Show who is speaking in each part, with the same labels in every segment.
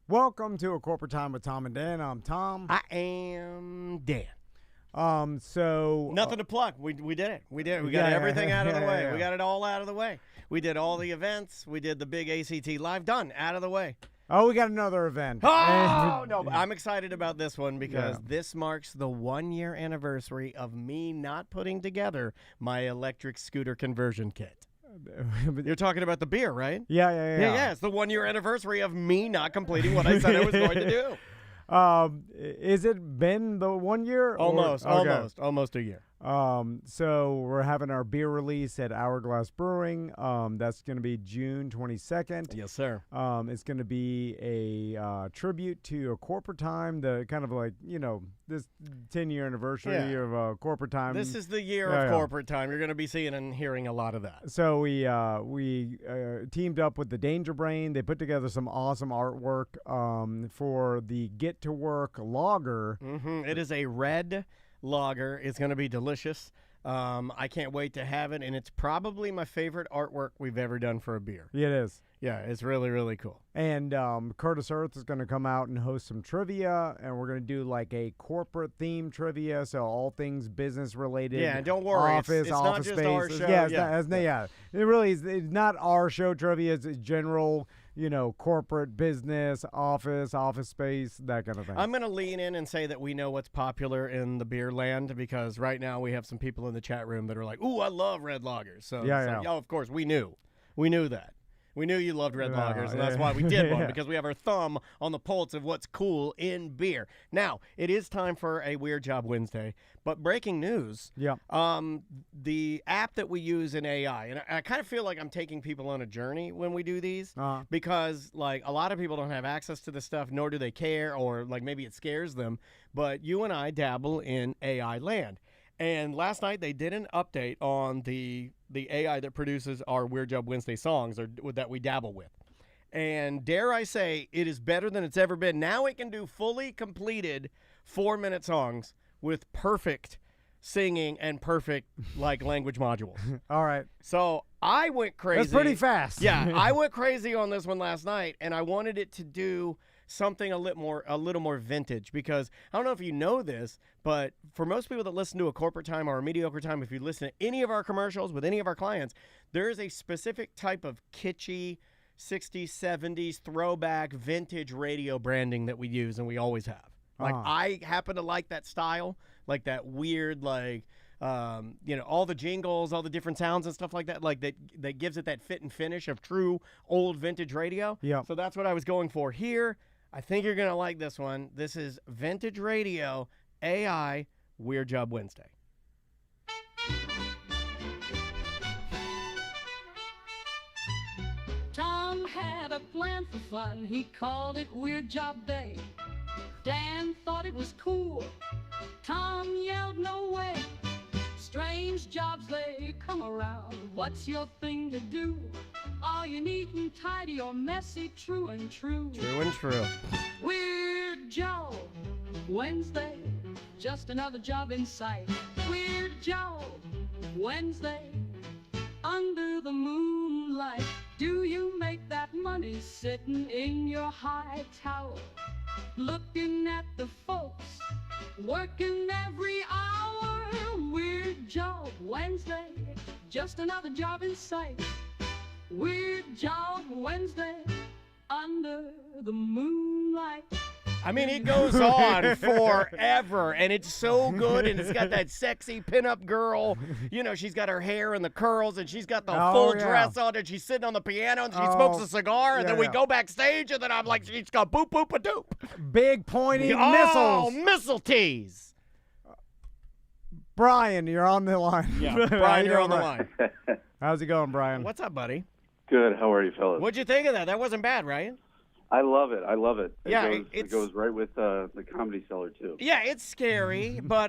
Speaker 1: Welcome to A Corporate Time with Tom and Dan. I'm Tom.
Speaker 2: I am Dan.
Speaker 1: So
Speaker 2: Nothing to plug. We did it. We got everything out of the way. We got it all out of the way. We did all the events. We did the big ACT live. Done. Out of the way.
Speaker 1: we got another event.
Speaker 2: Oh, no. I'm excited about this one because this marks the 1-year anniversary of me not putting together my electric scooter conversion kit. You're talking about the beer, right?
Speaker 1: Yeah.
Speaker 2: It's the 1-year anniversry of me not completing what I said I was going to do.
Speaker 1: Is it been the 1 year?
Speaker 2: Almost a year.
Speaker 1: So we're having our beer release at Hourglass Brewing. That's going to be June 22nd.
Speaker 2: Yes, sir.
Speaker 1: It's going to be a tribute to A Corporate Time, the kind of like, this 10-year anniversary of Corporate Time.
Speaker 2: This is the year of Corporate Time. You're going to be seeing and hearing a lot of that.
Speaker 1: So we teamed up with the Danger Brain. They put together some awesome artwork for the Get to Work lager.
Speaker 2: Mm-hmm. It is a red lager. It's going to be delicious. I can't wait to have it, and it's probably my favorite artwork we've ever done for a beer.
Speaker 1: Yeah, it is.
Speaker 2: Yeah, it's really, really cool.
Speaker 1: And Curtis Earth is going to come out and host some trivia, and we're going to do like a corporate theme trivia, so all things business related.
Speaker 2: Yeah, and don't worry,
Speaker 1: office
Speaker 2: it's not
Speaker 1: spaces.
Speaker 2: just our show.
Speaker 1: Yeah, it really is. It's not our show trivia. It's general, corporate business, office space, that kind of thing.
Speaker 2: I'm going to lean in and say that we know what's popular in the beer land because right now we have some people in the chat room that are like, "Ooh, I love red lagers." So, of course, we knew. We knew that. We knew you loved red lagers, and that's why we did one, because we have our thumb on the pulse of what's cool in beer. Now, it is time for a Weird Job Wednesday, but breaking news, the app that we use in AI, and I kind of feel like I'm taking people on a journey when we do these, because like a lot of people don't have access to this stuff, nor do they care, or like maybe it scares them, but you and I dabble in AI land. And last night they did an update on the AI that produces our Weird Job Wednesday songs or that we dabble with. And dare I say, it is better than it's ever been. Now it can do fully completed 4-minute songs with perfect singing and perfect language modules.
Speaker 1: All right.
Speaker 2: So I went crazy.
Speaker 1: That's pretty fast.
Speaker 2: Yeah, I went crazy on this one last night, and I wanted it to do something a little more vintage, because I don't know if you know this, but for most people that listen to A Corporate Time or A Mediocre Time, if you listen to any of our commercials with any of our clients, there is a specific type of kitschy 60s, 70s throwback vintage radio branding that we use, and we always have. I happen to like that style, like that weird, all the jingles, all the different sounds and stuff like that, that gives it that fit and finish of true old vintage radio.
Speaker 1: Yeah.
Speaker 2: So that's what I was going for here. I think you're going to like this one. This is Vintage Radio AI Weird Job Wednesday.
Speaker 3: Tom had a plan for fun. He called it Weird Job Day. Dan thought it was cool. Tom yelled, "No way." Strange jobs, they come around. What's your thing to do? Are you neat and tidy or messy? True and true.
Speaker 2: True and true.
Speaker 3: Weird Job Wednesday. Just another job in sight. Weird Job Wednesday. Under the moonlight. Do you make that money sitting in your high tower? Looking at the folks working every hour. Weird Job Wednesday, just another job in sight. Weird Job Wednesday, under the moonlight.
Speaker 2: I mean, it goes on forever, and it's so good, and it's got that sexy pinup girl. She's got her hair and the curls, and she's got the full dress on, and she's sitting on the piano, and she smokes a cigar, and then we go backstage, and then I'm like, she's got boop, boop, a doop.
Speaker 1: Big pointy missiles.
Speaker 2: Oh, missile tees.
Speaker 1: Brian, you're on the line.
Speaker 2: Yeah, Brian, you're on the line.
Speaker 1: How's it going, Brian?
Speaker 2: What's up, buddy?
Speaker 4: Good. How are you, fellas?
Speaker 2: What'd you think of that? That wasn't bad, right?
Speaker 4: I love it. It
Speaker 2: It
Speaker 4: goes right with the Comedy Cellar, too.
Speaker 2: Yeah, it's scary, but,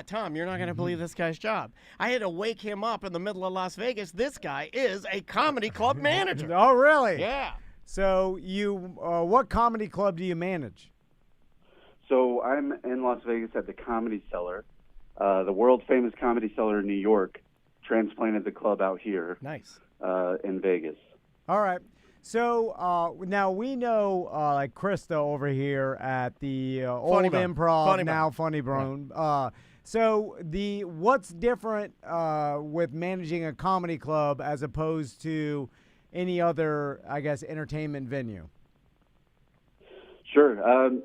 Speaker 2: Tom, you're not going to believe this guy's job. I had to wake him up in the middle of Las Vegas. This guy is a comedy club manager.
Speaker 1: Oh, really?
Speaker 2: Yeah.
Speaker 1: So what comedy club do you manage?
Speaker 4: So I'm in Las Vegas at the Comedy Cellar, the world-famous Comedy Cellar in New York, transplanted the club out here.
Speaker 2: Nice.
Speaker 4: In Vegas.
Speaker 1: All right. So now we know like Krista over here at the old
Speaker 2: Funny Bone.
Speaker 1: Improv,
Speaker 2: Funny
Speaker 1: now
Speaker 2: Bone.
Speaker 1: Funny Bone. So what's different with managing a comedy club as opposed to any other, I guess, entertainment venue?
Speaker 4: Sure.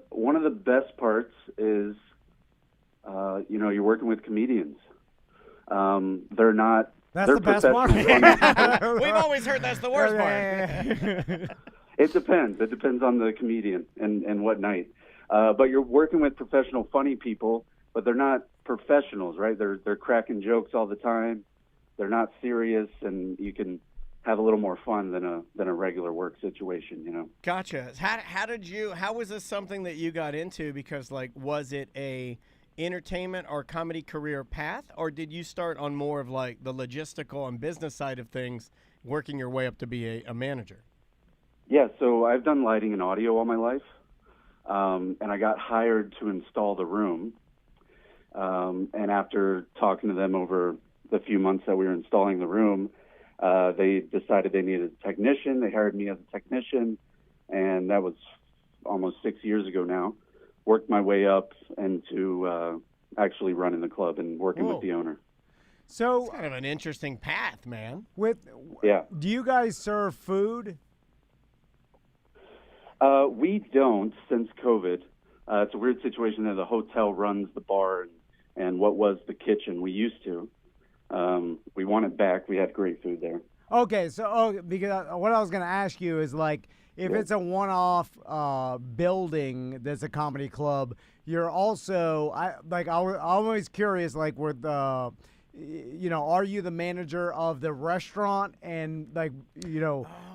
Speaker 4: One of the best parts is, you're working with comedians. They're not.
Speaker 1: That's
Speaker 4: they're
Speaker 1: the best part.
Speaker 2: We've always heard that's the worst part.
Speaker 4: It depends. It depends on the comedian and what night. But you're working with professional, funny people, but they're not professionals, right? They're cracking jokes all the time. They're not serious, and you can have a little more fun than a regular work situation,
Speaker 2: Gotcha. How was this something that you got into? Because was it a entertainment or comedy career path, or did you start on more of like the logistical and business side of things, working your way up to be a manager?
Speaker 4: Yeah, so I've done lighting and audio all my life, and I got hired to install the room. And after talking to them over the few months that we were installing the room, they decided they needed a technician. They hired me as a technician, and that was almost 6 years ago now. Worked my way up into actually running the club and working with the owner.
Speaker 1: So
Speaker 2: it's kind of an interesting path, man.
Speaker 1: Do you guys serve food?
Speaker 4: We don't since COVID. It's a weird situation that the hotel runs the bar and what was the kitchen. We used to. We want it back. We had great food there.
Speaker 1: Okay, so because what I was going to ask you is if it's a one-off building that's a comedy club, you're also I'm always curious with are you the manager of the restaurant and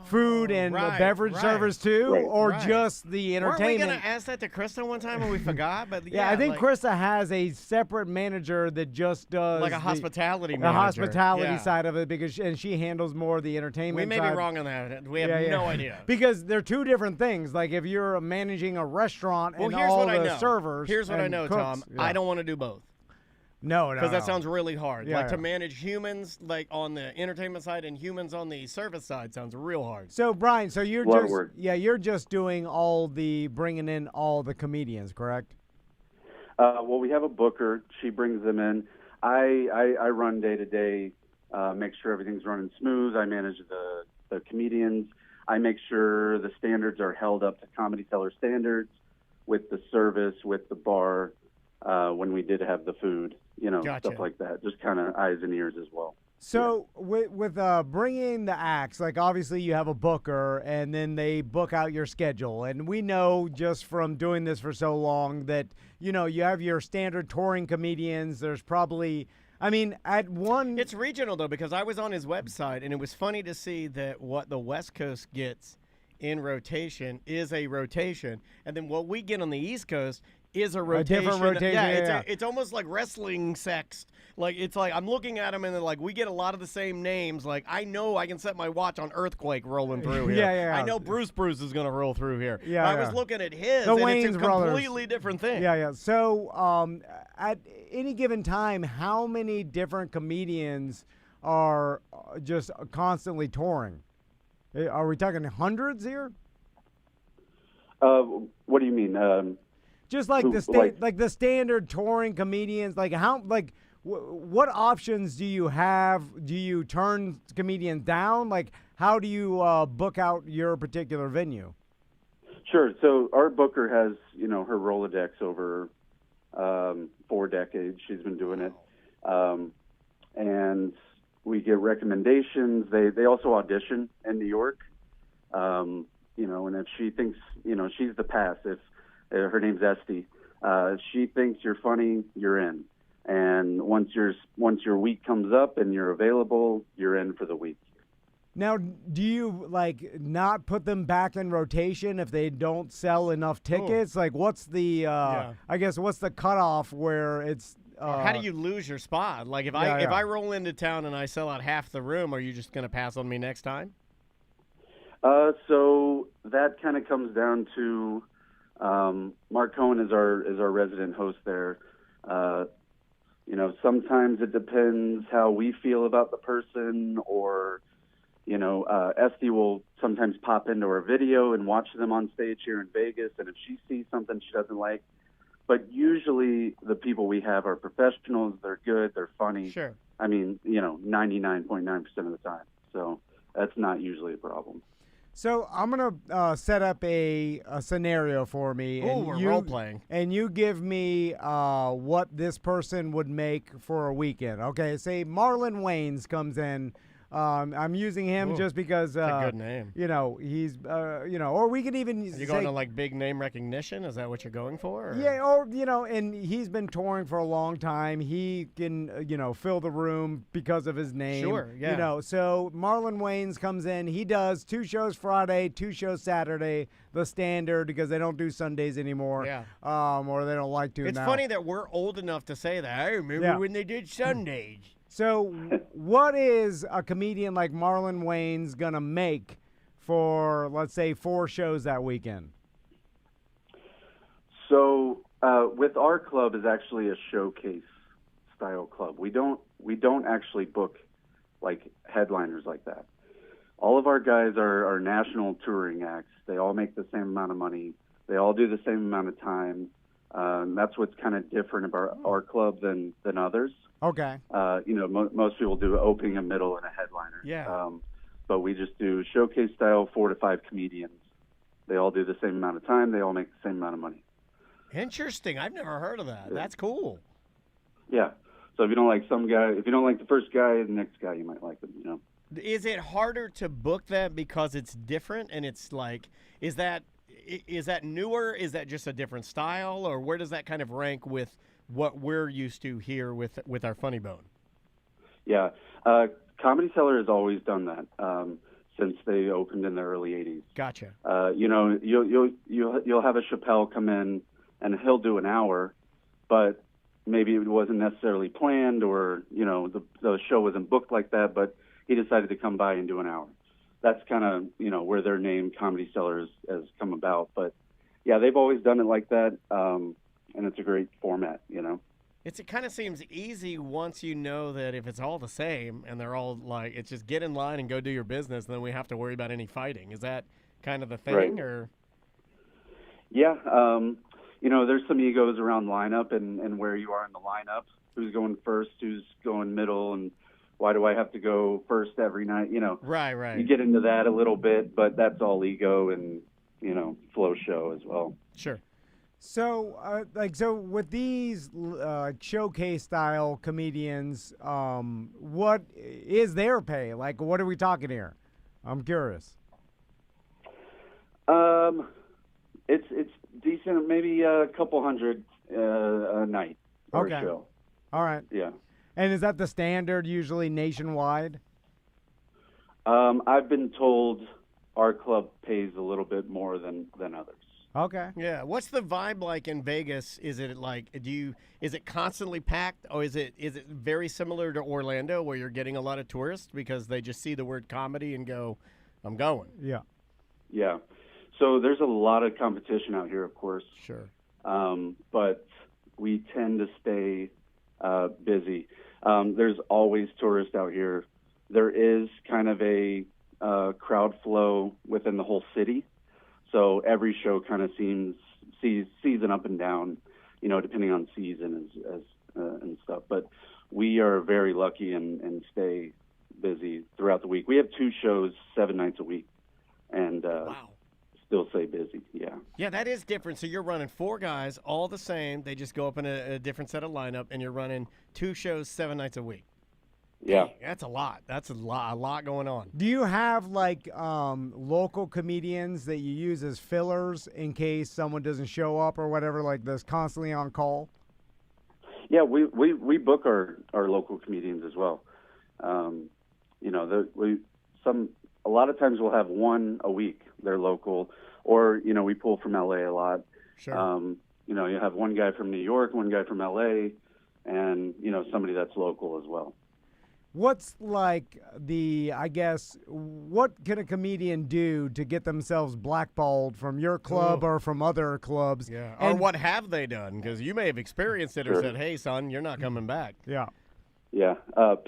Speaker 1: food and the beverage servers too, or just the entertainment?
Speaker 2: Weren't we going to ask that to Krista one time and we forgot? But
Speaker 1: I think Krista has a separate manager that just does
Speaker 2: a hospitality manager.
Speaker 1: The hospitality side of it, because she handles more of the entertainment
Speaker 2: We may
Speaker 1: side.
Speaker 2: be wrong on that. We have no idea.
Speaker 1: Because they're two different things. Like if you're managing a restaurant and all the servers.
Speaker 2: Here's what I know,
Speaker 1: cooks,
Speaker 2: Tom. I don't want to do both.
Speaker 1: No.
Speaker 2: Because that sounds really hard. To manage humans on the entertainment side and humans on the service side sounds real hard.
Speaker 1: So Brian, you're just doing bringing in all the comedians, correct?
Speaker 4: Well, we have a booker. She brings them in. I run day to day, make sure everything's running smooth. I manage the comedians. I make sure the standards are held up to Comedy Cellar standards with the service, with the bar, when we did have the food.
Speaker 2: Gotcha.
Speaker 4: Stuff like that. Just kind of eyes and ears as well.
Speaker 1: So with bringing the acts, obviously you have a booker, and then they book out your schedule. And we know just from doing this for so long that, you have your standard touring comedians. There's probably, It's
Speaker 2: regional, though, because I was on his website, and it was funny to see that what the West Coast gets in rotation is a rotation. And then what we get on the East Coast is a rotation.
Speaker 1: A different rotation.
Speaker 2: Yeah, it's almost like wrestling sext. I'm looking at them, and we get a lot of the same names. I know I can set my watch on Earthquake rolling through here.
Speaker 1: Yeah.
Speaker 2: I know Bruce is going to roll through here.
Speaker 1: Yeah.
Speaker 2: I was looking at his,
Speaker 1: the
Speaker 2: and
Speaker 1: Wayans
Speaker 2: it's a completely different thing.
Speaker 1: Yeah. So at any given time, how many different comedians are just constantly touring? Are we talking hundreds here?
Speaker 4: What do you mean?
Speaker 1: Just the standard touring comedians, what options do you have? Do you turn comedians down? How do you book out your particular venue?
Speaker 4: Sure. So our booker has, her Rolodex over 4 decades. She's been doing it. And we get recommendations. They also audition in New York. And if she thinks, she's the pass. If her name's Esty. She thinks you're funny, you're in. And once your week comes up and you're available, you're in for the week.
Speaker 1: Now, do you not put them back in rotation if they don't sell enough tickets? What's the what's the cutoff where it's
Speaker 2: how do you lose your spot? If I roll into town and I sell out half the room, are you just going to pass on me next time?
Speaker 4: So that kind of comes down to Mark Cohen is our resident host there. Sometimes it depends how we feel about the person, or Esty will sometimes pop into our video and watch them on stage here in Vegas, and if she sees something she doesn't like, but usually the people we have are professionals. They're good. They're funny.
Speaker 2: Sure.
Speaker 4: I mean, 99.9% of the time. So that's not usually a problem.
Speaker 1: So I'm gonna set up a scenario for me.
Speaker 2: Oh, we're role playing.
Speaker 1: And you give me what this person would make for a weekend. Okay, say Marlon Wayans comes in. I'm using him just because
Speaker 2: that's a good name.
Speaker 1: He's or we could even
Speaker 2: Are you going to like big name recognition? Is that what you're going for? Or?
Speaker 1: Yeah, or and he's been touring for a long time. He can fill the room because of his name.
Speaker 2: Sure, yeah.
Speaker 1: So Marlon Wayans comes in. He does 2 shows Friday, 2 shows Saturday, the standard, because they don't do Sundays anymore.
Speaker 2: Yeah.
Speaker 1: Or they don't like to.
Speaker 2: It's
Speaker 1: now.
Speaker 2: funny that we're old enough to say that. I remember when they did Sundays.
Speaker 1: So what is a comedian like Marlon Wayans going to make for, let's say, 4 shows that weekend?
Speaker 4: So with our club is actually a showcase style club. We don't actually book like headliners like that. All of our guys are national touring acts. They all make the same amount of money. They all do the same amount of time. That's what's kind of different about our club than others.
Speaker 1: Okay.
Speaker 4: Most people do opening, a middle, and a headliner.
Speaker 2: Yeah.
Speaker 4: But we just do showcase style, 4 to 5 comedians. They all do the same amount of time. They all make the same amount of money.
Speaker 2: Interesting. I've never heard of that. That's cool.
Speaker 4: Yeah. So if you don't like some guy, if you don't like the first guy, the next guy you might like them.
Speaker 2: Is it harder to book that because it's different and it's like, is that newer? Is that just a different style, or where does that kind of rank with what we're used to here with our Funny Bone?
Speaker 4: Yeah, Comedy Cellar has always done that since they opened in the early '80s.
Speaker 2: Gotcha.
Speaker 4: You'll have a Chappelle come in and he'll do an hour, but maybe it wasn't necessarily planned, or the show wasn't booked like that, but he decided to come by and do an hour. That's kind of where their name Comedy Cellar has come about. But yeah, they've always done it like that. And it's a great format,
Speaker 2: It kind of seems easy once you know that if it's all the same and they're all like, it's just get in line and go do your business, and then we have to worry about any fighting. Is that kind of the thing?
Speaker 4: Right.
Speaker 2: Or?
Speaker 4: Yeah. There's some egos around lineup and where you are in the lineup, who's going first, who's going middle, and why do I have to go first every night?
Speaker 2: Right.
Speaker 4: You get into that a little bit, but that's all ego and, flow show as well.
Speaker 2: Sure.
Speaker 1: So, so with these showcase style comedians, what is their pay? Like, what are we talking here? I'm curious.
Speaker 4: It's decent, maybe a couple hundred a night or a show.
Speaker 1: All right.
Speaker 4: Yeah.
Speaker 1: And is that the standard usually nationwide?
Speaker 4: I've been told our club pays a little bit more than others.
Speaker 1: Okay.
Speaker 2: Yeah. What's the vibe like in Vegas? Is it like is it constantly packed, or is it very similar to Orlando where you're getting a lot of tourists because they just see the word comedy and go, I'm going?
Speaker 1: Yeah.
Speaker 4: Yeah. So there's a lot of competition out here, of course.
Speaker 2: Sure.
Speaker 4: But we tend to stay busy. There's always tourists out here. There is kind of a crowd flow within the whole city. So every show kind of sees season up and down, depending on season and stuff. But we are very lucky and stay busy throughout the week. We have 2 shows 7 nights a week, and
Speaker 2: wow.
Speaker 4: Still stay busy. Yeah.
Speaker 2: Yeah, that is different. So you're running 4 guys, all the same. They just go up in a different set of lineup, and you're running 2 shows 7 nights a week.
Speaker 4: Yeah.
Speaker 2: Dang, that's a lot. That's a lot going on.
Speaker 1: Do you have like local comedians that you use as fillers in case someone doesn't show up or whatever, like that's constantly on call?
Speaker 4: Yeah, we book our local comedians as well. A lot of times we'll have 1 a week. They're local, or we pull from LA a lot.
Speaker 2: Sure.
Speaker 4: You have 1 guy from New York, 1 guy from LA, and somebody that's local as well.
Speaker 1: What's like what can a comedian do to get themselves blackballed from your club or from other clubs?
Speaker 2: Yeah. Or what have they done? Because you may have experienced it or said, hey, son, you're not coming back.
Speaker 1: Yeah.
Speaker 4: Yeah.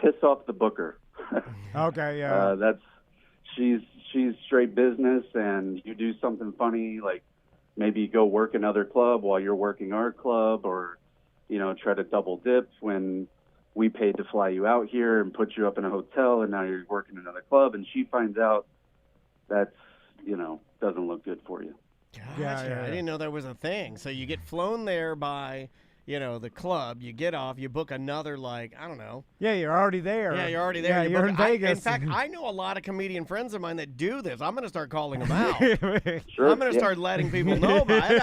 Speaker 4: Piss off the booker.
Speaker 1: Okay, yeah.
Speaker 4: she's straight business, and you do something funny, like maybe go work another club while you're working our club, or, you know, try to double dip when we paid to fly you out here and put you up in a hotel, and now you're working another club, and she finds out that's, you know, doesn't look good for you.
Speaker 2: Gotcha.
Speaker 1: Yeah.
Speaker 2: I didn't know that was a thing. So you get flown there by, you know, the club. You get off. You book another, like, I don't know.
Speaker 1: Yeah, you're already there.
Speaker 2: Yeah, you're already there.
Speaker 1: Yeah, you're in Vegas.
Speaker 2: In fact, I know a lot of comedian friends of mine that do this. I'm going to start calling them out.
Speaker 4: Sure.
Speaker 2: I'm going to start letting people know. But I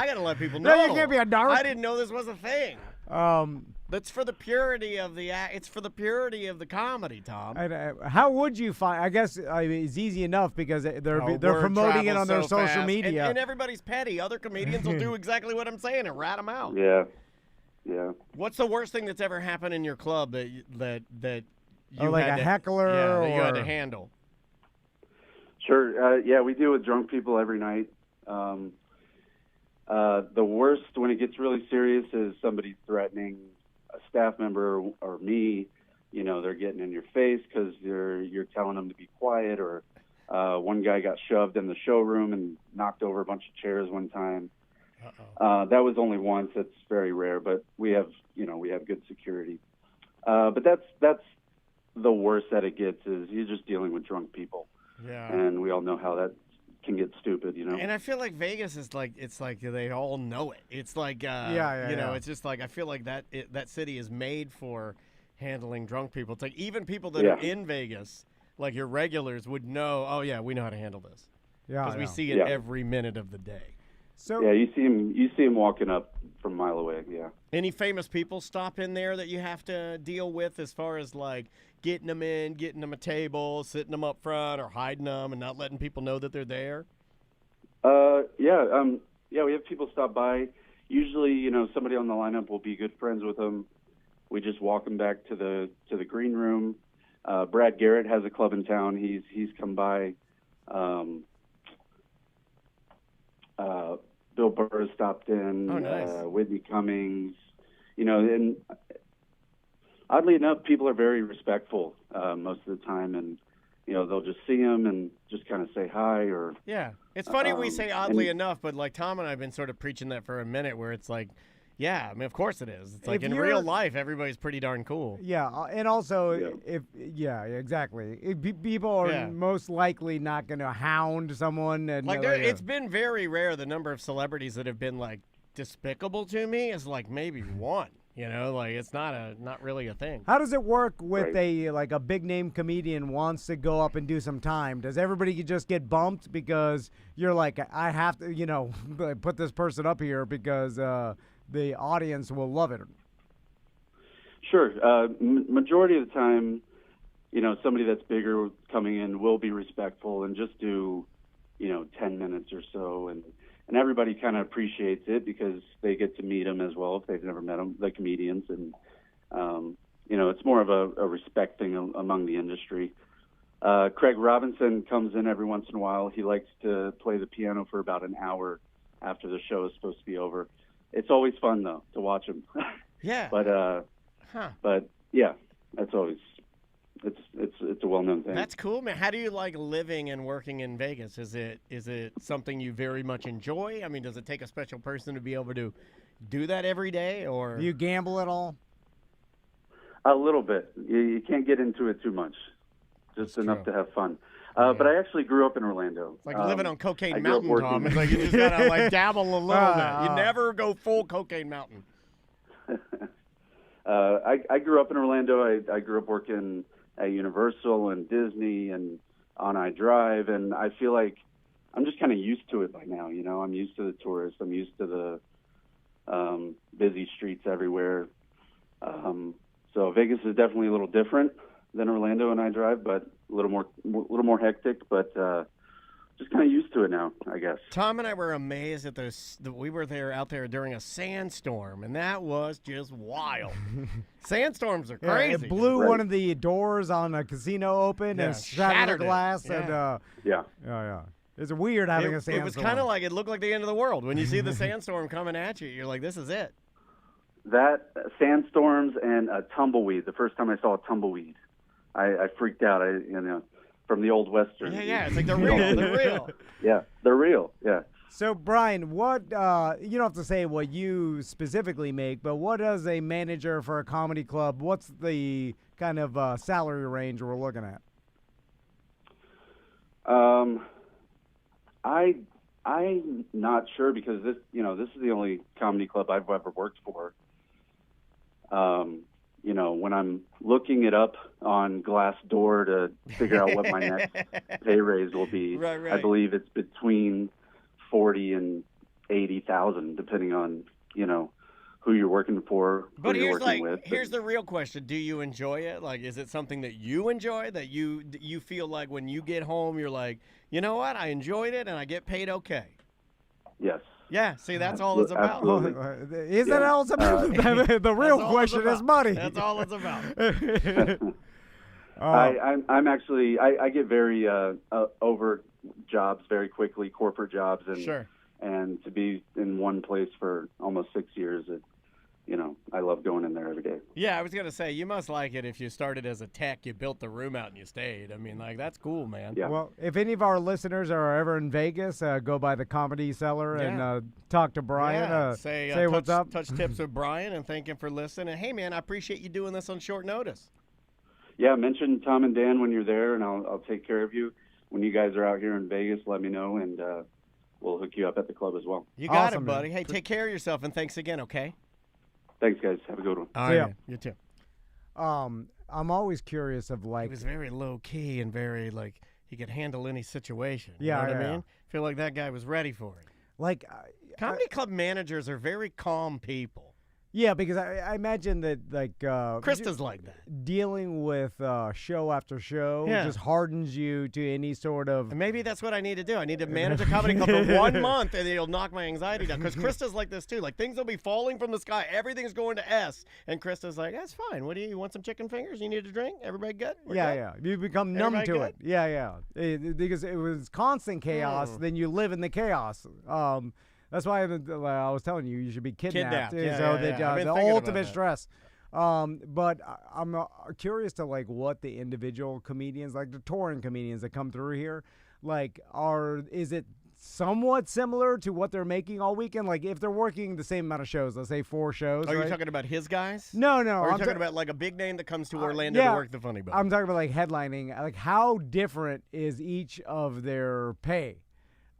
Speaker 2: gotta let people know.
Speaker 1: No, you can't be a narc.
Speaker 2: I didn't know this was a thing. That's for the purity of the act. It's for the purity of the comedy, Tom.
Speaker 1: How would you find? I guess it's easy enough because they're promoting it on their social
Speaker 2: fast.
Speaker 1: media.
Speaker 2: And everybody's petty. Other comedians will do exactly what I'm saying and rat them out.
Speaker 4: Yeah.
Speaker 2: What's the worst thing that's ever happened in your club that you
Speaker 1: like
Speaker 2: had
Speaker 1: a heckler
Speaker 2: that you had
Speaker 1: or
Speaker 2: to handle?
Speaker 4: Sure. Yeah, we deal with drunk people every night. The worst, when it gets really serious, is somebody threatening a staff member or me. You know, they're getting in your face because you're telling them to be quiet. Or one guy got shoved in the showroom and knocked over a bunch of chairs one time. That was only once. That's very rare, but we have good security. But that's the worst that it gets, is you're just dealing with drunk people.
Speaker 2: Yeah.
Speaker 4: And we all know how that can get stupid, you know.
Speaker 2: And I feel like Vegas is like, it's like they all know it. It's like you know, it's just like I feel like that city is made for handling drunk people. It's like even people that are in Vegas, like your regulars, would know. Oh yeah, we know how to handle this.
Speaker 1: Yeah,
Speaker 2: because we see it every minute of the day.
Speaker 1: So
Speaker 4: yeah, you see him walking up from a mile away. Yeah.
Speaker 2: Any famous people stop in there that you have to deal with, as far as like getting them in, getting them a table, sitting them up front, or hiding them and not letting people know that they're there?
Speaker 4: Yeah, we have people stop by. Usually, you know, somebody on the lineup will be good friends with them. We just walk them back to the green room. Brad Garrett has a club in town. He's come by. Bill Burr stopped in.
Speaker 2: Oh, nice.
Speaker 4: Whitney Cummings. You know, and oddly enough, people are very respectful most of the time, and you know, they'll just see him and just kind of say hi. Or
Speaker 2: yeah, it's funny we say oddly enough, but like Tom and I have been sort of preaching that for a minute, where it's like, yeah, I mean, of course it is. It's like in real life, everybody's pretty darn cool.
Speaker 1: Yeah, and also, exactly. People are most likely not going to hound someone. And
Speaker 2: like, it's been very rare. The number of celebrities that have been like despicable to me is like maybe one. You know, like it's not really a thing.
Speaker 1: How does it work with a big name comedian wants to go up and do some time? Does everybody just get bumped because you're like, I have to, you know, put this person up here because the audience will love it?
Speaker 4: Sure. Majority of the time, you know, somebody that's bigger coming in will be respectful and just do, you know, 10 minutes or so, and everybody kind of appreciates it because they get to meet them as well if they've never met them, the comedians, and you know, it's more of a respect thing among the industry. Craig Robinson comes in every once in a while. He likes to play the piano for about an hour after the show is supposed to be over. It's always fun though to watch him.
Speaker 2: Yeah.
Speaker 4: But yeah, that's always it's a well-known thing.
Speaker 2: That's cool, man. How do you like living and working in Vegas? Is it something you very much enjoy? I mean, does it take a special person to be able to do that every day, or
Speaker 1: do you gamble at all?
Speaker 4: A little bit. You can't get into it too much. Just enough to have fun. But I actually grew up in Orlando.
Speaker 2: It's like living on Cocaine Mountain, Tom. It's like you just gotta like dabble a little bit. You never go full Cocaine Mountain.
Speaker 4: I grew up in Orlando. I grew up working at Universal and Disney and on iDrive, and I feel like I'm just kind of used to it by now. You know, I'm used to the tourists. I'm used to the busy streets everywhere. So Vegas is definitely a little different than Orlando and iDrive, but a little more hectic. But just kind of used to it now, I guess.
Speaker 2: Tom and I were amazed at this. We were out there during a sandstorm, and that was just wild. Sandstorms are crazy.
Speaker 1: It blew one of the doors on a casino open and shattered the glass.
Speaker 2: Yeah.
Speaker 1: And it's weird having a sandstorm.
Speaker 2: It was kind of like, it looked like the end of the world. When you see the sandstorm coming at you, you're like, this is it.
Speaker 4: That sandstorms and a tumbleweed. The first time I saw a tumbleweed, I freaked out. from the old Western.
Speaker 2: Yeah, it's like they're real. They're real.
Speaker 4: Yeah, they're real. Yeah.
Speaker 1: So, Brian, what you don't have to say what you specifically make, but what does a manager for a comedy club, what's the kind of salary range we're looking at?
Speaker 4: I'm not sure because this is the only comedy club I've ever worked for. When I'm looking it up on Glassdoor to figure out what my next pay raise will be,
Speaker 2: right.
Speaker 4: I believe it's between 40 and 80,000, depending on who you're working for.
Speaker 2: But
Speaker 4: who you're working with.
Speaker 2: Here's the real question: do you enjoy it? Like, is it something that you enjoy? That you feel like when you get home, you're like, you know what? I enjoyed it, and I get paid okay.
Speaker 4: Yes.
Speaker 2: Yeah, see, that's all it's about.
Speaker 1: Is that all it's about? The real question is money.
Speaker 2: That's all it's about.
Speaker 4: I'm actually I get very over jobs very quickly, corporate jobs, and
Speaker 2: sure.
Speaker 4: And to be in one place for almost 6 years, I love going in there every day.
Speaker 2: Yeah, I was gonna say you must like it if you started as a tech, you built the room out and you stayed. I mean, like that's cool, man.
Speaker 4: Yeah.
Speaker 1: Well, if any of our listeners are ever in Vegas, go by the Comedy Cellar and talk to Brian.
Speaker 2: Yeah.
Speaker 1: Say what's up.
Speaker 2: Touch tips with Brian and thank him for listening. And hey, man, I appreciate you doing this on short notice.
Speaker 4: Yeah, mention Tom and Dan when you're there, and I'll take care of you. When you guys are out here in Vegas, let me know, and we'll hook you up at the club as well.
Speaker 2: You got
Speaker 1: Awesome,
Speaker 2: it, buddy.
Speaker 1: man.
Speaker 2: Hey, take care of yourself, and thanks again, okay?
Speaker 4: Thanks, guys. Have a good one.
Speaker 2: All
Speaker 1: See ya.
Speaker 2: right, man. You too.
Speaker 1: I'm always curious of
Speaker 2: He
Speaker 1: like,
Speaker 2: was very low key and very like he could handle any situation.
Speaker 1: Yeah,
Speaker 2: you know what
Speaker 1: yeah.
Speaker 2: I mean? Feel like that guy was ready for it.
Speaker 1: like,
Speaker 2: Comedy club managers are very calm people.
Speaker 1: yeah, because I imagine that like
Speaker 2: Krista's like that.
Speaker 1: dealing with show after show
Speaker 2: Yeah.
Speaker 1: just hardens you to any sort of.
Speaker 2: And maybe that's what I need to do. I need to manage a comedy club for 1 month, and it'll knock my anxiety down. Because Krista's like this too. Like things will be falling from the sky. Everything's going to S, and Krista's like, "That's fine. What do you want? Some chicken fingers? You need a drink? Everybody good? We're
Speaker 1: Yeah,
Speaker 2: good?"
Speaker 1: yeah. You become numb
Speaker 2: Everybody
Speaker 1: to it.
Speaker 2: good?
Speaker 1: Yeah. Because it was constant chaos, then you live in the chaos. That's why I was telling you should be kidnapped.
Speaker 2: Kidnapped,
Speaker 1: So
Speaker 2: yeah,
Speaker 1: that
Speaker 2: yeah. I've been
Speaker 1: the
Speaker 2: thinking about
Speaker 1: ultimate
Speaker 2: that.
Speaker 1: stress. But I'm curious to like what the individual comedians, like the touring comedians that come through here, like is it somewhat similar to what they're making all weekend? Like if they're working the same amount of shows, let's say 4 shows.
Speaker 2: Are
Speaker 1: right?
Speaker 2: you talking about his guys?
Speaker 1: No.
Speaker 2: Or are you
Speaker 1: I'm
Speaker 2: talking about like a big name that comes to Orlando
Speaker 1: yeah,
Speaker 2: to work the Funny Bone?
Speaker 1: I'm talking about like headlining. Like how different is each of their pay?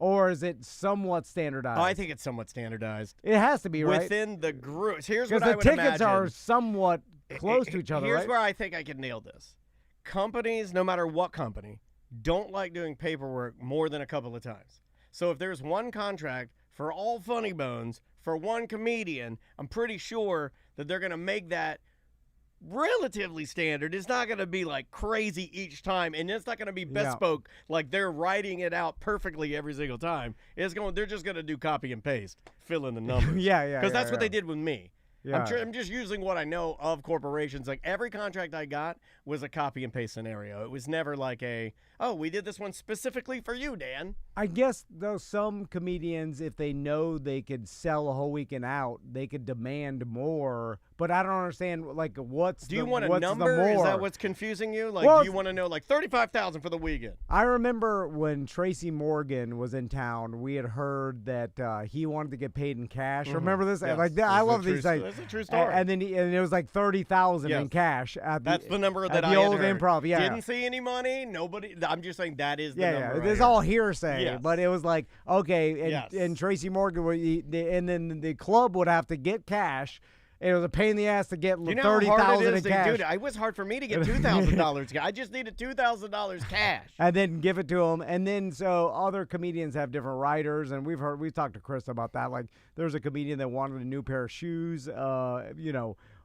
Speaker 1: Or is it somewhat standardized?
Speaker 2: Oh, I think it's somewhat standardized.
Speaker 1: It has to be, right?
Speaker 2: Within the groups. Here's
Speaker 1: Because
Speaker 2: what I
Speaker 1: the
Speaker 2: would
Speaker 1: tickets
Speaker 2: imagine.
Speaker 1: are somewhat close to each other,
Speaker 2: Here's
Speaker 1: right?
Speaker 2: where I think I could nail this. Companies, no matter what company, don't like doing paperwork more than a couple of times. So if there's one contract for all Funny Bones for one comedian, I'm pretty sure that they're going to make that relatively standard. It's not going to be like crazy each time, and it's not going to be bespoke like they're writing it out perfectly every single time. They're just going to do copy and paste, fill in the numbers.
Speaker 1: Yeah.
Speaker 2: Because that's what they did with me.
Speaker 1: Yeah.
Speaker 2: I'm just using what I know of corporations. Like every contract I got was a copy and paste scenario. It was never like we did this one specifically for you, Dan.
Speaker 1: I guess, though, some comedians, if they know they could sell a whole weekend out, they could demand more. But I don't understand, like,
Speaker 2: Do you want a number?
Speaker 1: The more?
Speaker 2: Is that what's confusing you? Like,
Speaker 1: Well,
Speaker 2: do you want to know, like, $35,000 for the weekend?
Speaker 1: I remember when Tracy Morgan was in town, we had heard that he wanted to get paid in cash. Remember this?
Speaker 2: Yes.
Speaker 1: Like I love these things.
Speaker 2: That's a true story.
Speaker 1: And then it was like $30,000 in
Speaker 2: Yes.
Speaker 1: cash at
Speaker 2: That's the number
Speaker 1: at
Speaker 2: that
Speaker 1: the
Speaker 2: I
Speaker 1: old
Speaker 2: had heard.
Speaker 1: Improv. Yeah,
Speaker 2: Didn't see any money. Nobody. I'm just saying that is the
Speaker 1: yeah.
Speaker 2: number.
Speaker 1: It's
Speaker 2: I
Speaker 1: all
Speaker 2: heard.
Speaker 1: hearsay,
Speaker 2: Yes.
Speaker 1: but it was like okay, and,
Speaker 2: Yes.
Speaker 1: and Tracy Morgan would, and then the club would have to get cash. It was a pain in the ass to get
Speaker 2: You know how hard
Speaker 1: $30,000
Speaker 2: it
Speaker 1: in
Speaker 2: is to
Speaker 1: cash,
Speaker 2: do it. It was hard for me to get $2,000. I just needed $2,000 cash.
Speaker 1: and then give it to them. And then so other comedians have different writers, and we've talked to Chris about that. Like there's a comedian that wanted a new pair of shoes,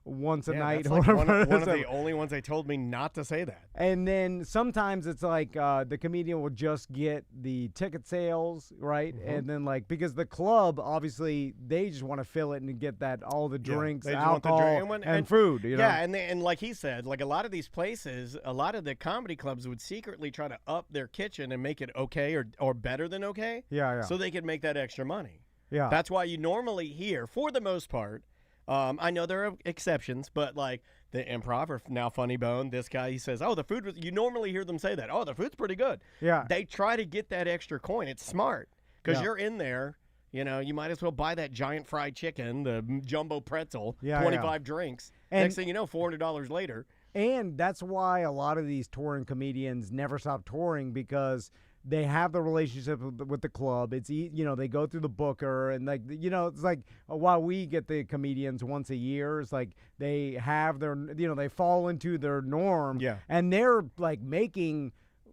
Speaker 1: once a night.
Speaker 2: That's
Speaker 1: Or
Speaker 2: like one
Speaker 1: whatever.
Speaker 2: of the only ones they told me not to say that.
Speaker 1: And then sometimes it's like the comedian will just get the ticket sales, right?
Speaker 2: Mm-hmm.
Speaker 1: And then like because the club obviously they just want to fill it and get that all the drinks,
Speaker 2: they just want the
Speaker 1: alcohol,
Speaker 2: drink
Speaker 1: and food. You know?
Speaker 2: Yeah, and like he said, like a lot of these places, a lot of the comedy clubs would secretly try to up their kitchen and make it okay or better than okay.
Speaker 1: Yeah.
Speaker 2: So they could make that extra money.
Speaker 1: Yeah.
Speaker 2: That's why you normally hear, for the most part, I know there are exceptions, but like the Improv or now Funny Bone, this guy, he says, oh, the food was, you normally hear them say that. Oh, the food's pretty good.
Speaker 1: Yeah.
Speaker 2: They try to get that extra coin. It's smart because you're in there. You know, you might as well buy that giant fried chicken, the jumbo pretzel, 25 drinks. And next thing you know, $400 later.
Speaker 1: And that's why a lot of these touring comedians never stop touring, because they have the relationship with the club. It's, you know, they go through the booker, and like, you know, it's like while we get the comedians once a year, it's like they have their, you know, they fall into their norm.
Speaker 2: Yeah.
Speaker 1: And they're like making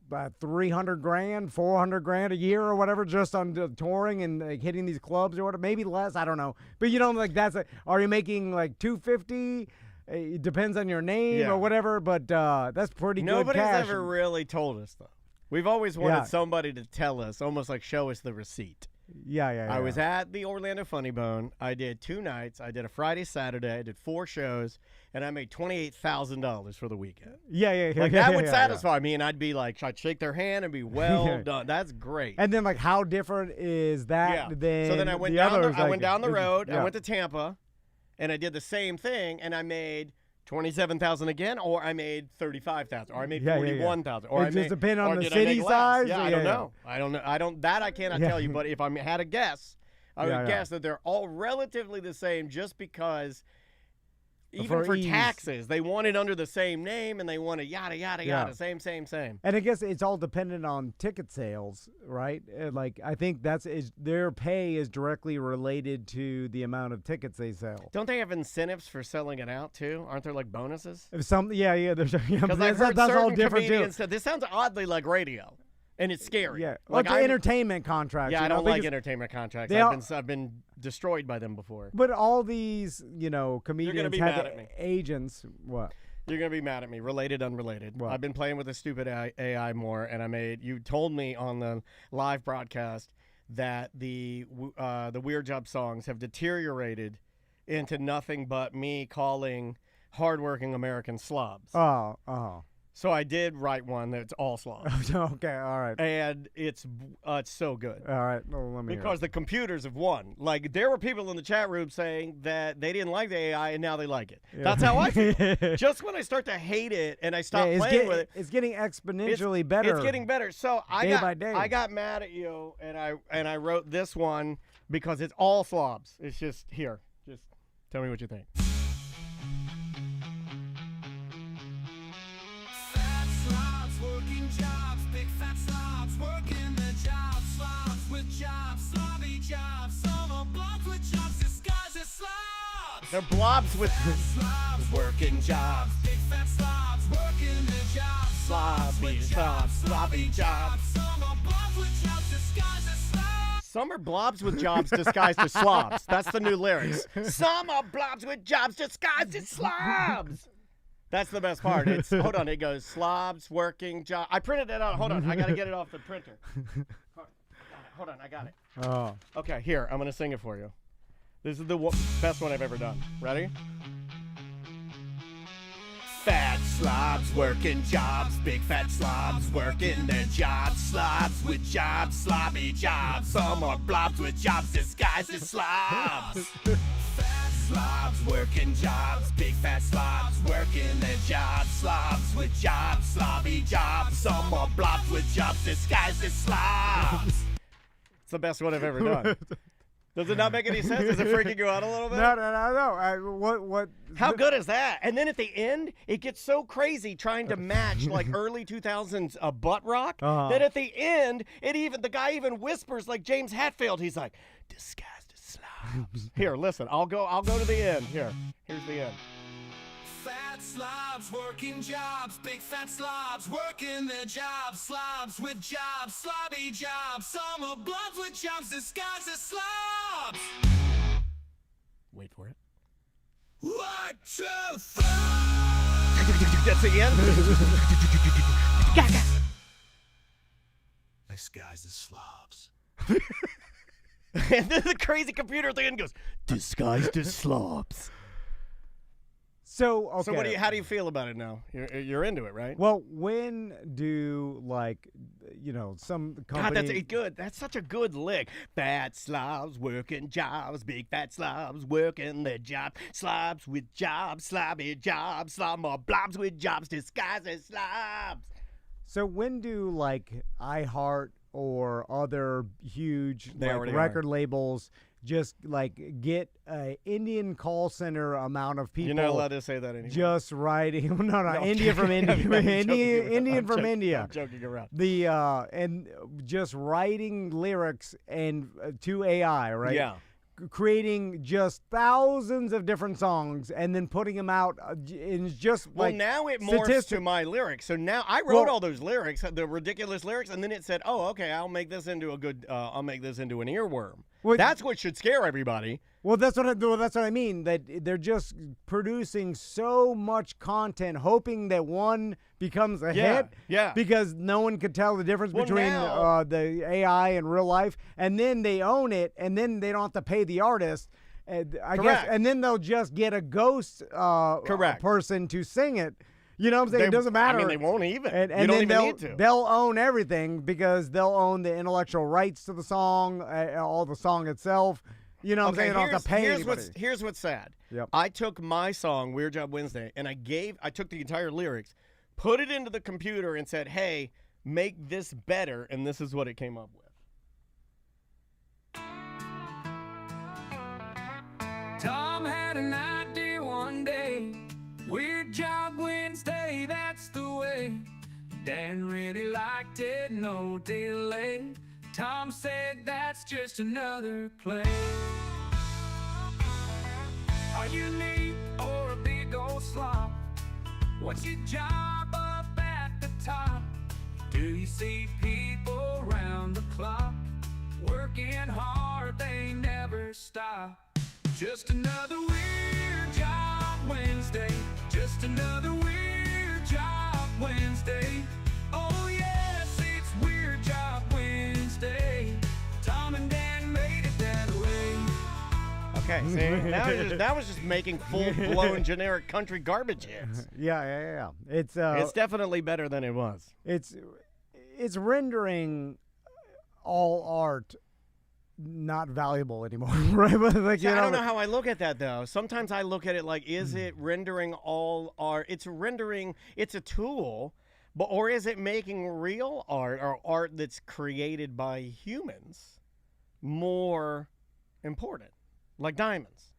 Speaker 1: about $300,000, $400,000 a year or whatever, just on touring and like, hitting these clubs or whatever. Maybe less, I don't know. But you know, like are you making like $250,000? It depends on your name or whatever. But that's pretty good
Speaker 2: Nobody's
Speaker 1: cash.
Speaker 2: ever really told us though. We've always wanted somebody to tell us, almost like show us the receipt.
Speaker 1: Yeah.
Speaker 2: I was at the Orlando Funny Bone. I did 2 nights. I did a Friday, Saturday. I did 4 shows, and I made $28,000 for the weekend.
Speaker 1: Yeah.
Speaker 2: Like that would satisfy me, and I'd be like, I'd shake their hand and be well done. That's great.
Speaker 1: And then like, how different is that than
Speaker 2: so then I went
Speaker 1: the
Speaker 2: down.
Speaker 1: others?
Speaker 2: I went down the road.
Speaker 1: Yeah.
Speaker 2: I went to Tampa, and I did the same thing, and I made $27,000 again, or I made $35,000, or I made $41,000, or
Speaker 1: it just depends on the city size.
Speaker 2: Yeah, I don't know. I don't. That I cannot tell you. But if I had a guess, I would guess that they're all relatively the same, just because. Even for taxes, they want it under the same name, and they want it yada, yada, yada, same.
Speaker 1: And I guess it's all dependent on ticket sales, right? Like, I think their pay is directly related to the amount of tickets they sell.
Speaker 2: Don't they have incentives for selling it out, too? Aren't there, like, bonuses?
Speaker 1: There's because
Speaker 2: I've heard that's all different, too. This sounds oddly like radio. And it's scary.
Speaker 1: Yeah, like the entertainment contracts.
Speaker 2: Yeah, I don't like entertainment contracts. I've been destroyed by them before.
Speaker 1: But all these, comedians have agents. What?
Speaker 2: You're gonna be mad at me. Related, unrelated. What? I've been playing with the stupid AI more, and you told me on the live broadcast that the Weird Job songs have deteriorated into nothing but me calling hardworking Americans slobs.
Speaker 1: Oh.
Speaker 2: So I did write one that's all slobs.
Speaker 1: Okay, all right.
Speaker 2: And it's so good.
Speaker 1: All right, well, let me
Speaker 2: because the computers have won. Like, there were people in the chat room saying that they didn't like the AI, and now they like it. Yeah. That's how I feel. Just when I start to hate it and I stop playing with it,
Speaker 1: it's getting exponentially better.
Speaker 2: It's getting better. So
Speaker 1: by day.
Speaker 2: I got mad at you, and I wrote this one because it's all slobs. It's just here. Just tell me what you think. They're blobs with working jobs. Big fat slobs working their jobs. Sloppy jobs. Some are blobs with jobs disguised as slobs. Some are blobs with jobs disguised as slobs. That's the new lyrics. Some are blobs with jobs disguised as slobs. That's the best part. Hold on, it goes slobs working job. I printed it out. Hold on, I gotta get it off the printer. Hold on, I got it.
Speaker 1: Oh.
Speaker 2: Okay, here, I'm gonna sing it for you. This is the best one I've ever done. Ready? Fat slobs working jobs, big fat slobs working their jobs, slobs with jobs, sloppy jobs. Some are blobs with jobs disguised as slobs. Fat slobs working jobs, big fat slobs working their jobs, slobs with jobs, sloppy jobs. Some are blobs with jobs disguised as slobs. It's the best one I've ever done. Does it not make any sense? Is it freaking you out a little bit?
Speaker 1: No. What?
Speaker 2: How good is that? And then at the end, it gets so crazy trying to match like early 2000s butt rock that at the end, the guy even whispers like James Hetfield. He's like, disguised as slobs. Here, listen. I'll go to the end. Here's the end. Fat slobs working jobs, big fat slobs working their jobs, slobs with jobs, sloppy jobs. Some are blobs with jobs disguised as slobs. Wait for it. 1, 2, 3. That's the end. Disguised as slobs. And then the crazy computer at the end goes, disguised as slobs.
Speaker 1: So okay.
Speaker 2: So how do you feel about it now? You're into it, right?
Speaker 1: Well, when do some company?
Speaker 2: God, that's good. That's such a good lick. Fat slobs working jobs, big fat slobs working their job. Slobs with jobs, slobby jobs, slob more blobs with jobs disguised as slobs.
Speaker 1: So when do iHeart or other huge record labels just get a Indian call center amount of people?
Speaker 2: You're not allowed to say that anymore.
Speaker 1: Just writing, no, India from India, Indian from India.
Speaker 2: I'm joking around.
Speaker 1: And just writing lyrics and to AI, right?
Speaker 2: Yeah.
Speaker 1: Creating just thousands of different songs and then putting them out in just
Speaker 2: now it morphs to my lyrics. So now I wrote all those lyrics, the ridiculous lyrics, and then it said, "Oh, okay, I'll make this into an earworm." Well, that's what should scare everybody.
Speaker 1: Well, that's what I mean. That they're just producing so much content, hoping that one becomes a hit.
Speaker 2: Yeah.
Speaker 1: Because no one could tell the difference between the AI and real life, and then they own it, and then they don't have to pay the artist. I guess, and then they'll just get a ghost person to sing it. You know what I'm saying? It doesn't matter.
Speaker 2: I mean, they won't even.
Speaker 1: And
Speaker 2: you don't
Speaker 1: then
Speaker 2: even need to.
Speaker 1: They'll own everything because they'll own the intellectual rights to the song, all the song itself. You know what I'm saying? They don't have to pay anybody.
Speaker 2: Here's what's sad.
Speaker 1: Yep.
Speaker 2: I took my song, Weird Job Wednesday, and I took the entire lyrics, put it into the computer, and said, hey, make this better, and this is what it came up with.
Speaker 3: Tom had an idea one day. Weird Job Wednesday, that's the way. Dan really liked it, no delay. Tom said that's just another play. Are you neat or a big old slop? What's your job up at the top? Do you see people round the clock working hard, they never stop? Just another Weird Job Wednesday. Just another Weird Job Wednesday. Oh yes, it's Weird Job Wednesday. Tom and Dan made it that way.
Speaker 2: Okay, see, that was just making full-blown generic country garbage hits.
Speaker 1: Yeah. It's
Speaker 2: definitely better than it was.
Speaker 1: It's rendering all art not valuable anymore, right? But
Speaker 2: I don't know how I look at that though. Sometimes I look at it like, is it rendering all art? It's a tool, or is it making real art or art that's created by humans more important, like diamonds?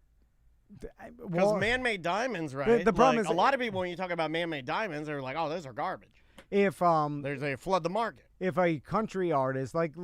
Speaker 2: Because man-made diamonds, right?
Speaker 1: The problem is
Speaker 2: a lot of people when you talk about man-made diamonds, they're like, oh, those are garbage.
Speaker 1: If
Speaker 2: they flood the market.
Speaker 1: If a country artist, what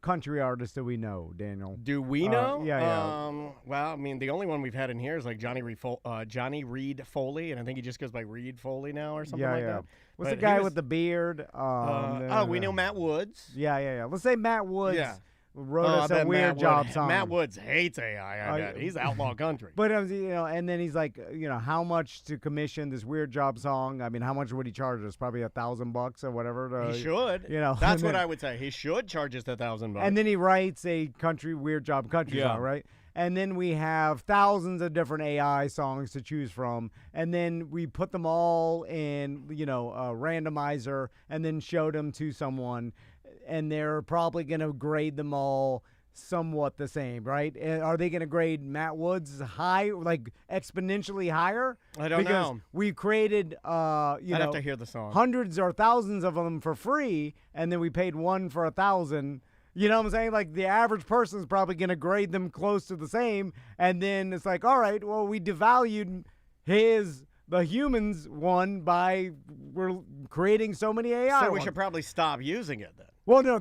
Speaker 1: country artist do we know, Daniel?
Speaker 2: Do we know?
Speaker 1: Yeah.
Speaker 2: Well, I mean, the only one we've had in here is like Johnny Reed Foley, and I think he just goes by Reed Foley now or something like that.
Speaker 1: What's the guy with the beard?
Speaker 2: We know Matt Woods.
Speaker 1: Yeah. Let's say Matt Woods.
Speaker 2: Yeah.
Speaker 1: Wrote us a Weird Job song.
Speaker 2: Matt Woods hates AI. I bet he's outlaw country.
Speaker 1: But and then he's like, how much to commission this Weird Job song? I mean, how much would he charge us? Probably $1,000 or whatever.
Speaker 2: He should. That's what I would say. He should charge us $1,000.
Speaker 1: And then he writes a Weird Job country song, right? And then we have thousands of different AI songs to choose from, and then we put them all in, a randomizer, and then showed them to someone. And they're probably going to grade them all somewhat the same, right? And are they going to grade Matt Woods high, like exponentially higher?
Speaker 2: I don't know.
Speaker 1: Because we created,
Speaker 2: I'd have to hear the song.
Speaker 1: Hundreds or thousands of them for free, and then we paid one for 1,000. You know what I'm saying? Like the average person is probably going to grade them close to the same, and then it's like, all right, well, we devalued the humans one by we're creating so many AI.
Speaker 2: So we should probably stop using it then.
Speaker 1: Well, no,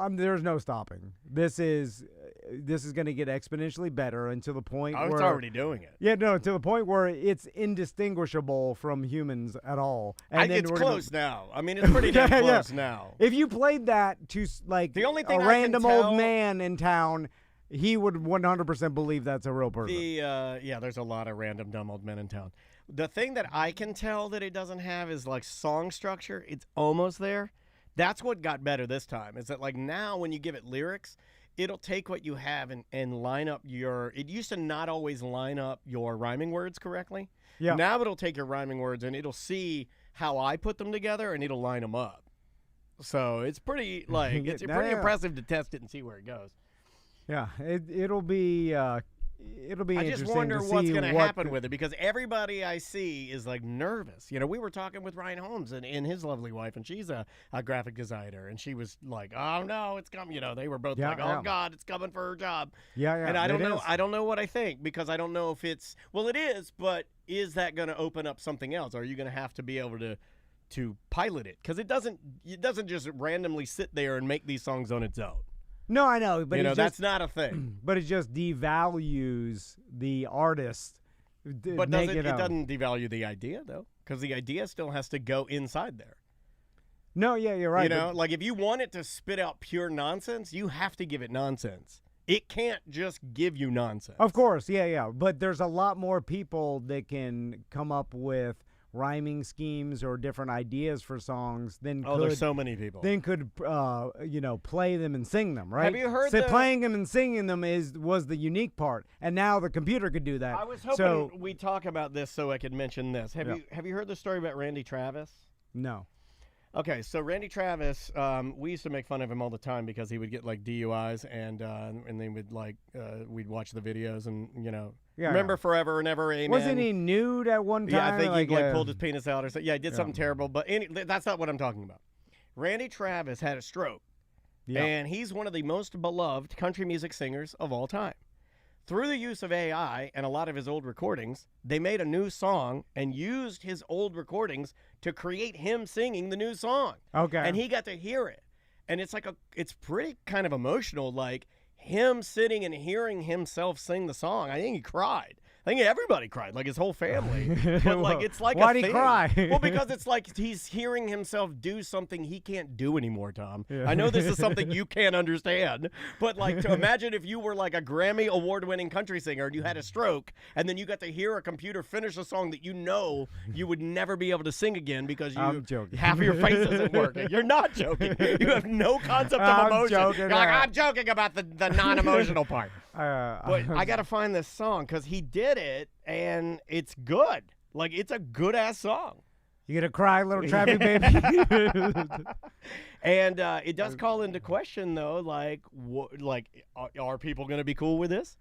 Speaker 1: there's no stopping. This is going to get exponentially better until the point where
Speaker 2: it's already doing it.
Speaker 1: Yeah, no, to the point where it's indistinguishable from humans at all. And then
Speaker 2: it's close now. I mean, it's pretty damn close now.
Speaker 1: If you played that to the only thing a random old man in town, he would 100% believe that's a real person.
Speaker 2: There's a lot of random dumb old men in town. The thing that I can tell that it doesn't have is like song structure. It's almost there. That's what got better this time. Is that like now when you give it lyrics, it'll take what you have and line up your. It used to not always line up your rhyming words correctly.
Speaker 1: Yeah.
Speaker 2: Now it'll take your rhyming words and it'll see how I put them together and it'll line them up. So it's pretty it's pretty impressive to test it and see where it goes.
Speaker 1: Yeah, it'll be interesting.
Speaker 2: I just wonder what's going to happen with it because everybody I see is like nervous. You know, we were talking with Ryan Holmes and his lovely wife, and she's a graphic designer, and she was like, "Oh no, it's coming." You know, they were both like, "Oh God, it's coming for her job."
Speaker 1: Yeah.
Speaker 2: And I don't know. I don't know what I think because I don't know if it's it is, but is that going to open up something else? Are you going to have to be able to pilot it? Because it doesn't just randomly sit there and make these songs on its own.
Speaker 1: No, I know, but
Speaker 2: that's not a thing.
Speaker 1: But it just devalues the artist.
Speaker 2: But it doesn't devalue the idea though, because the idea still has to go inside there.
Speaker 1: No, yeah, you're right.
Speaker 2: You know, like if you want it to spit out pure nonsense, you have to give it nonsense. It can't just give you nonsense.
Speaker 1: Of course, yeah. But there's a lot more people that can come up with rhyming schemes or different ideas for songs than
Speaker 2: there's so many people.
Speaker 1: Then could play them and sing them, right?
Speaker 2: Have you heard
Speaker 1: playing them and singing them was the unique part, and now the computer could do that.
Speaker 2: I was hoping we'd talk about this so I could mention this. Have you heard the story about Randy Travis?
Speaker 1: No.
Speaker 2: Okay, so Randy Travis, we used to make fun of him all the time because he would get like DUIs and they would we'd watch the videos and remember forever and ever, amen.
Speaker 1: Wasn't he nude at one time?
Speaker 2: Yeah, I think he pulled his penis out or something. Yeah, he did something terrible, but that's not what I'm talking about. Randy Travis had a stroke, and he's one of the most beloved country music singers of all time. Through the use of AI and a lot of his old recordings, they made a new song and used his old recordings to create him singing the new song.
Speaker 1: Okay.
Speaker 2: And he got to hear it. And it's pretty kind of emotional, like him sitting and hearing himself sing the song. I think he cried. I think everybody cried, like his whole family. But it's like
Speaker 1: why'd he cry?
Speaker 2: Well, because it's like he's hearing himself do something he can't do anymore, Tom.
Speaker 1: Yeah.
Speaker 2: I know this is something you can't understand, but to imagine if you were like a Grammy award-winning country singer and you had a stroke, and then you got to hear a computer finish a song that you would never be able to sing again because
Speaker 1: I'm joking.
Speaker 2: half of your face isn't working. You're not joking. You have no concept of emotion. You're like, I'm joking about the non-emotional part. But I got to find this song because he did it, and it's good. Like, it's a good-ass song.
Speaker 1: You gonna cry, little Trappy baby?
Speaker 2: And it does call into question, though, are people going to be cool with this?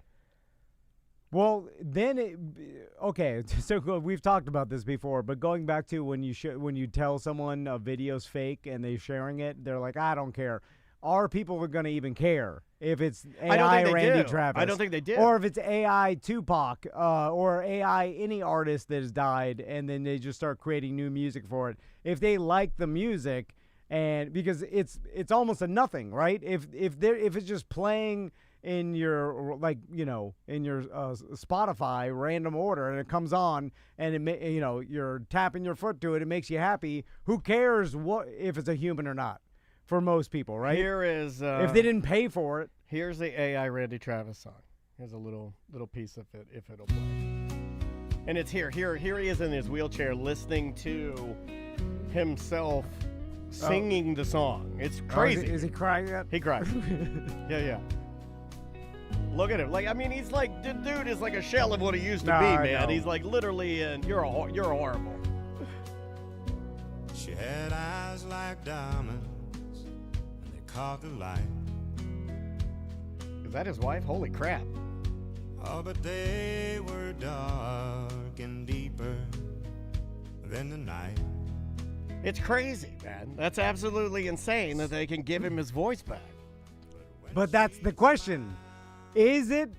Speaker 1: Well, then, okay, so we've talked about this before, but going back to when you tell someone a video's fake and they're sharing it, they're like, I don't care. Are people going to even care if it's AI Randy Travis?
Speaker 2: I don't think they do.
Speaker 1: Or if it's AI Tupac or AI any artist that has died, and then they just start creating new music for it. If they like the music, and because it's almost a nothing, right? If it's just playing in your Spotify random order and it comes on and you're tapping your foot to it, it makes you happy. Who cares if it's a human or not? For most people, right?
Speaker 2: Here is
Speaker 1: if they didn't pay for it.
Speaker 2: Here's the AI Randy Travis song. Here's a little piece of it if it'll play. And it's here he is in his wheelchair listening to himself singing the song. It's crazy.
Speaker 1: Is he crying yet?
Speaker 2: He cried. Yeah. Look at him. Like, I mean, he's like, the dude is like a shell of what he used to be, man. He's like literally, and you're horrible.
Speaker 5: She had eyes like diamonds. Caught the light.
Speaker 2: Is that his wife? Holy crap.
Speaker 5: Oh, but they were dark and deeper than the night.
Speaker 2: It's crazy, man. That's absolutely insane that they can give him his voice back.
Speaker 1: But that's the question. Is it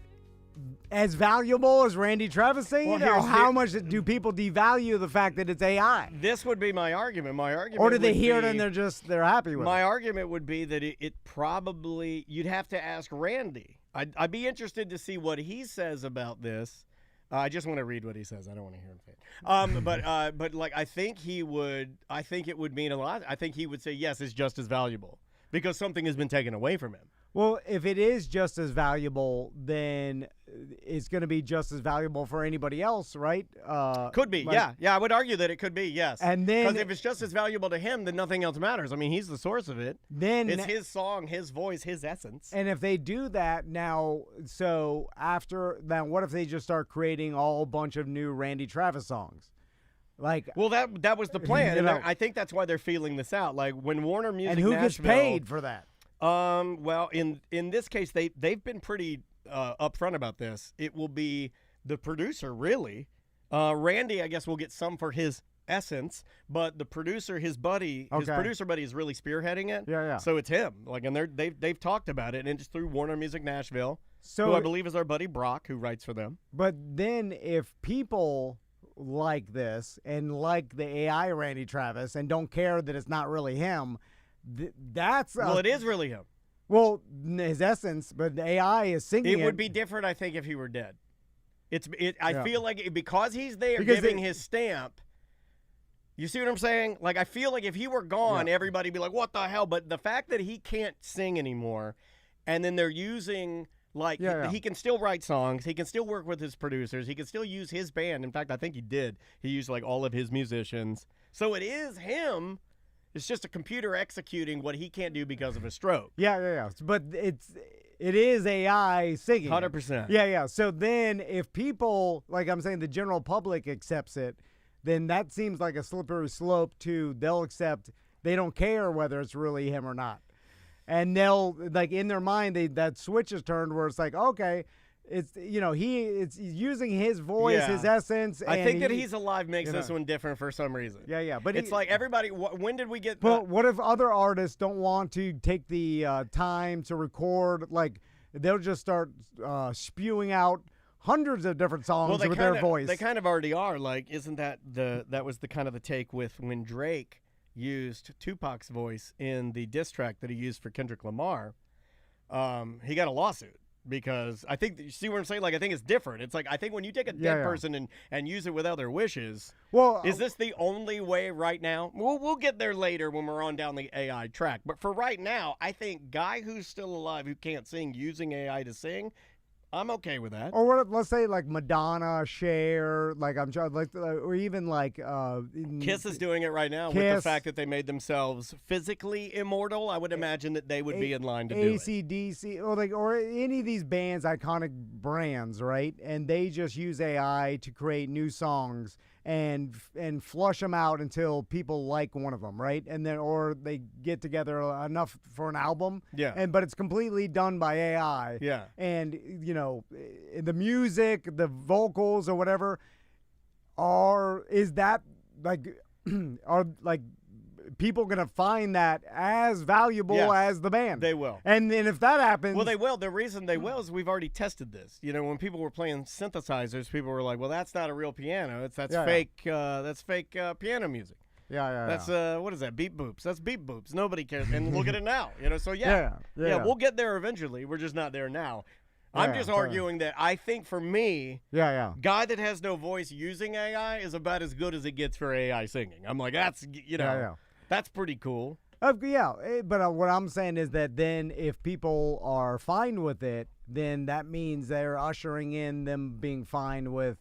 Speaker 1: as valuable as Randy Travis saying, or how much do people devalue the fact that it's AI?
Speaker 2: This would be my argument.
Speaker 1: Or do they hear it and they're happy with it?
Speaker 2: My argument would be that it probably, you'd have to ask Randy. I'd be interested to see what he says about this. I just want to read what he says. I don't want to hear him say it. But like, I think it would mean a lot. I think he would say, yes, it's just as valuable because something has been taken away from him.
Speaker 1: Well, if it is just as valuable, then it's going to be just as valuable for anybody else, right?
Speaker 2: Could be, yeah. I would argue that it could be, yes.
Speaker 1: And then,
Speaker 2: because if it's just as valuable to him, then nothing else matters. I mean, he's the source of it.
Speaker 1: Then
Speaker 2: it's his song, his voice, his essence.
Speaker 1: And if they do that now, what if they just start creating a whole bunch of new Randy Travis songs?
Speaker 2: Well, that was the plan, and I think that's why they're feeling this out. Like when Warner Music,
Speaker 1: and who gets paid for that?
Speaker 2: Well, in this case, they've been pretty upfront about this. It will be the producer, really. Randy, I guess, will get some for his essence, but the producer, his producer buddy, is really spearheading it.
Speaker 1: Yeah.
Speaker 2: So it's him. And they've talked about it, and it's through Warner Music Nashville, who I believe is our buddy Brock, who writes for them.
Speaker 1: But then, if people like this and like the AI Randy Travis and don't care that it's not really him,
Speaker 2: it is really him.
Speaker 1: Well, his essence, but the AI is singing it.
Speaker 2: It would be different, I think, if he were dead. I feel like because he's there giving his stamp. You see what I'm saying? Like, I feel like if he were gone, everybody'd be like, what the hell? But the fact that he can't sing anymore, and then they're using, he can still write songs. He can still work with his producers. He can still use his band. In fact, I think he did. He used, all of his musicians. So it is him. It's just a computer executing what he can't do because of a stroke.
Speaker 1: Yeah. But it is AI singing.
Speaker 2: 100%.
Speaker 1: Yeah. So then if people, like I'm saying, the general public accepts it, then that seems like a slippery slope to they'll accept. They don't care whether it's really him or not. And they'll, in their mind, that switch is turned where it's like, okay, it's, it's using his voice, his essence.
Speaker 2: I think that he's alive makes this one different for some reason.
Speaker 1: Yeah. But
Speaker 2: it's like everybody, when did we get
Speaker 1: But what if other artists don't want to take the time to record? They'll just start spewing out hundreds of different songs with their voice.
Speaker 2: They kind of already are. Isn't that that was the kind of the take with when Drake used Tupac's voice in the diss track that he used for Kendrick Lamar? He got a lawsuit. Because I think, you see what I'm saying? I think it's different. It's I think when you take a dead person and use it without their wishes, is this the only way right now? We'll get there later when we're on down the AI track. But for right now, I think guy who's still alive who can't sing using AI to sing, I'm okay with that.
Speaker 1: Or let's say Madonna, Cher, I'm trying or even
Speaker 2: Kiss is doing it right now with the fact that they made themselves physically immortal. I would imagine that they would be in line to do it.
Speaker 1: AC/DC, or any of these bands, iconic brands, right? And they just use AI to create new songs and flush them out until people like one of them, right? And then, or they get together enough for an album.
Speaker 2: Yeah.
Speaker 1: But it's completely done by AI.
Speaker 2: Yeah.
Speaker 1: And the music, the vocals, or whatever, are people gonna find that as valuable as the band?
Speaker 2: They will.
Speaker 1: And then if that happens,
Speaker 2: well, they will. The reason they will is we've already tested this. When people were playing synthesizers, people were like, "Well, that's not a real piano. That's fake. That's fake piano music."
Speaker 1: Yeah.
Speaker 2: That's what is that? Beep boops. That's beep boops. Nobody cares. And look at it now. So
Speaker 1: yeah.
Speaker 2: We'll get there eventually. We're just not there now. I'm just arguing that I think for me, guy that has no voice using AI is about as good as it gets for AI singing. I'm like, that's that's pretty cool.
Speaker 1: But what I'm saying is that then if people are fine with it, then that means they're ushering in them being fine with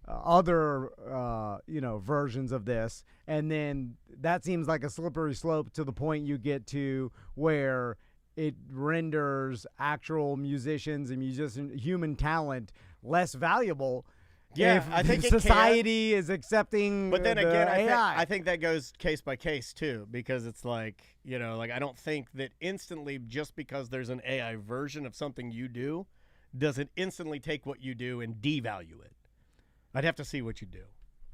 Speaker 1: other versions of this, and then that seems like a slippery slope to the point you get to where it renders actual musicians and human talent less valuable.
Speaker 2: Yeah, I think
Speaker 1: society is accepting.
Speaker 2: But then again,
Speaker 1: AI.
Speaker 2: I think that goes case by case too, because it's I don't think that instantly just because there's an AI version of something you do doesn't instantly take what you do and devalue it. I'd have to see what you do.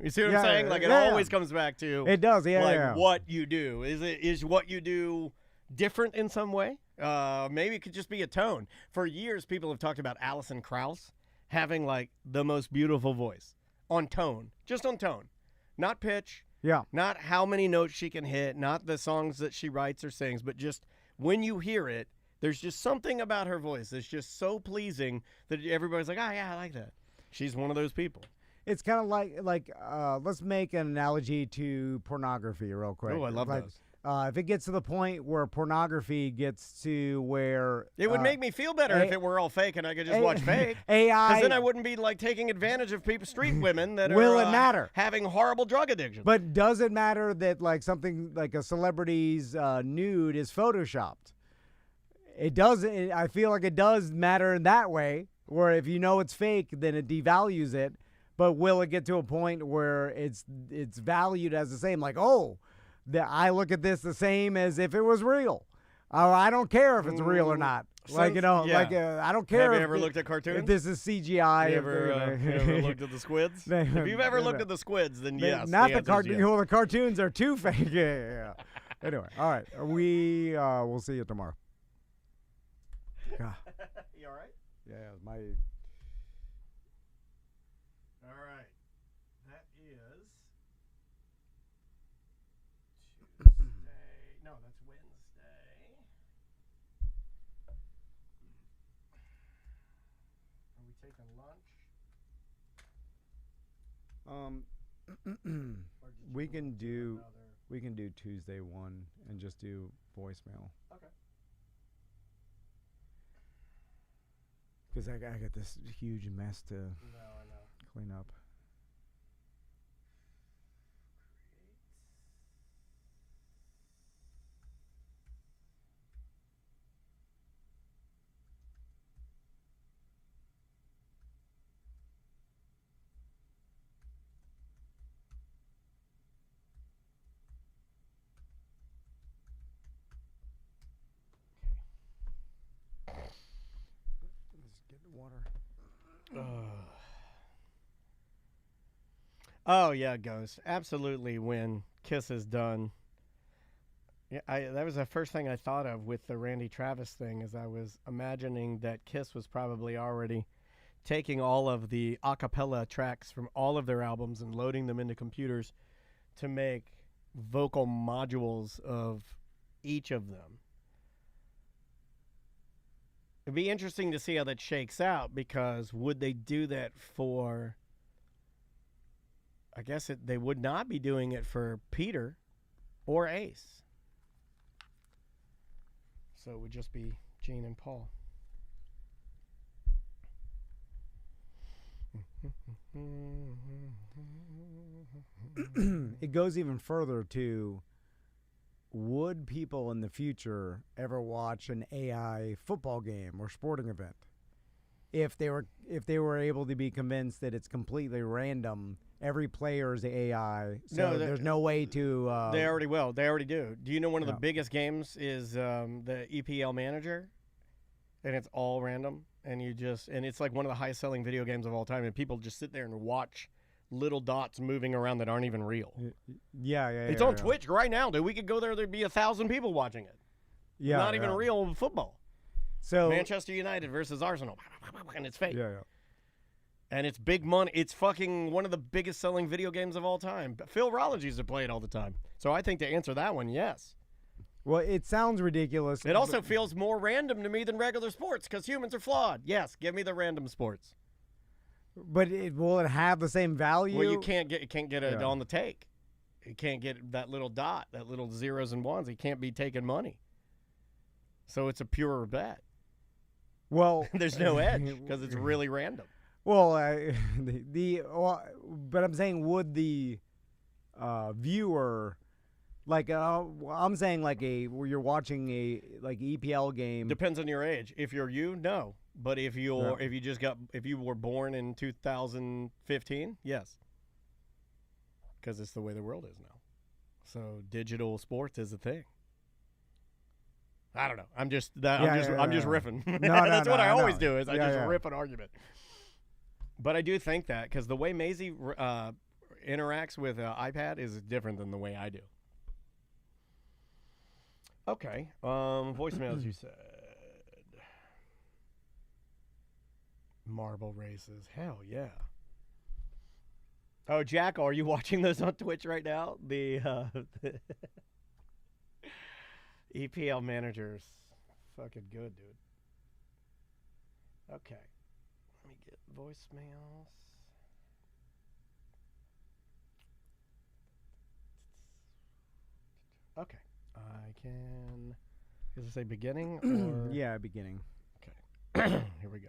Speaker 2: You see what I'm saying? It always comes back to
Speaker 1: it does.
Speaker 2: What you do is what you do different in some way. Maybe it could just be a tone. For years, people have talked about Alison Krauss having the most beautiful voice on tone, just on tone, not pitch, not how many notes she can hit, not the songs that she writes or sings, but just when you hear it, there's just something about her voice that's just so pleasing that everybody's like, oh yeah, I like that. She's one of those people.
Speaker 1: It's kind of let's make an analogy to pornography real quick.
Speaker 2: Oh, I love those.
Speaker 1: If it gets to the point where pornography gets to where
Speaker 2: it would make me feel better if it were all fake and I could just watch fake.
Speaker 1: AI,
Speaker 2: because then I wouldn't be like taking advantage of street women that
Speaker 1: will
Speaker 2: are
Speaker 1: it matter?
Speaker 2: Having horrible drug addictions.
Speaker 1: But does it matter that like something like a celebrity's nude is photoshopped? It doesn't. I feel like it does matter in that way, where if you know it's fake, then it devalues it. But will it get to a point where it's valued as the same? Like, I look at this the same as if it was real. I don't care if it's real or not. I don't care.
Speaker 2: Have you ever looked at cartoons?
Speaker 1: If this is CGI.
Speaker 2: You ever looked at the squids? If you've ever looked at the squids, then yes.
Speaker 1: Not the cartoons. Yes. Well, the cartoons are too fake. Yeah. Anyway, all right. We'll see you tomorrow. God.
Speaker 2: You all right?
Speaker 1: Yeah, my.
Speaker 2: All right. That is Tuesday. No, that's Wednesday. Are we taking lunch?
Speaker 1: We can do Tuesday 1 and just do voicemail.
Speaker 2: Okay.
Speaker 1: Because I got this huge mess to clean up. Water.
Speaker 2: Oh yeah, Ghost. Absolutely. When Kiss is done, yeah, that was the first thing I thought of with the Randy Travis thing. Is I was imagining that Kiss was probably already taking all of the a cappella tracks from all of their albums and loading them into computers to make vocal modules of each of them. It'd be interesting to see how that shakes out, because would they do that for, I guess they would not be doing it for Peter or Ace. So it would just be Gene and Paul.
Speaker 1: It goes even further to, would people in the future ever watch an AI football game or sporting event if they were able to be convinced that it's completely random? Every player is AI, so there's no way to.
Speaker 2: They already will. They already do. Do you know one of the biggest games is the EPL Manager, and it's all random, and it's like one of the highest selling video games of all time, and people just sit there and watch little dots moving around that aren't even real.
Speaker 1: Yeah.
Speaker 2: It's on Twitch right now, dude. We could go there'd be 1,000 people watching it.
Speaker 1: Yeah.
Speaker 2: Not even real football.
Speaker 1: So
Speaker 2: Manchester United versus Arsenal, and it's fake.
Speaker 1: Yeah.
Speaker 2: And it's big money. It's fucking one of the biggest selling video games of all time. Phil Rollins used to play it all the time. So I think to answer that one, yes.
Speaker 1: Well, it sounds ridiculous.
Speaker 2: It also feels more random to me than regular sports, because humans are flawed. Yes, give me the random sports.
Speaker 1: But will it have the same value?
Speaker 2: Well, you can't get it on the take. You can't get that little dot, that little zeros and ones. It can't be taking money. So it's a pure bet.
Speaker 1: Well,
Speaker 2: there's no edge because it's really random.
Speaker 1: Well, but I'm saying, would the viewer, like, I'm saying like where you're watching a EPL game.
Speaker 2: Depends on your age. If you're no. But if you were born in 2015, yes, because it's the way the world is now. So digital sports is a thing. I don't know. I'm just riffing. That's what I always do. Is I just rip an argument. But I do think that, because the way Maisie interacts with iPad is different than the way I do. Okay. Voicemails, you said. Marble races. Hell yeah. Oh, Jack, are you watching those on Twitch right now? The EPL Manager's fucking good, dude. Okay. Let me get voicemails. Okay. I can. Does it say beginning? Or?
Speaker 1: Yeah, beginning.
Speaker 2: Okay. Here we go.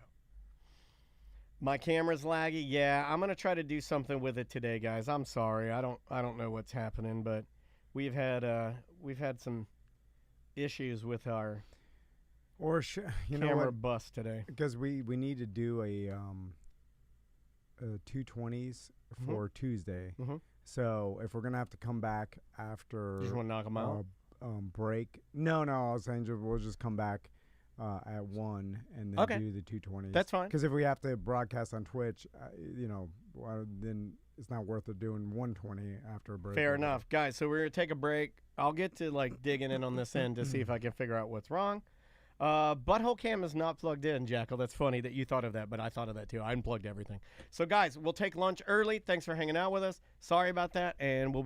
Speaker 2: My camera's laggy. Yeah, I'm gonna try to do something with it today, guys. I'm sorry. I don't know what's happening, but we've had some issues with our camera bust today.
Speaker 1: Because we need to do a 220s for Tuesday.
Speaker 2: Mm-hmm.
Speaker 1: So if we're gonna have to come back after,
Speaker 2: You just want to knock them out?
Speaker 1: Break. No, I was saying we'll just come back at 1 and then do the 220s.
Speaker 2: That's fine.
Speaker 1: Because if we have to broadcast on Twitch, then it's not worth it doing 120 after a break.
Speaker 2: Fair enough, guys. So we're gonna take a break. I'll get to digging in on this end to see if I can figure out what's wrong. Butthole cam is not plugged in, Jackal. That's funny that you thought of that, but I thought of that too. I unplugged everything. So guys, we'll take lunch early. Thanks for hanging out with us. Sorry about that, and we'll be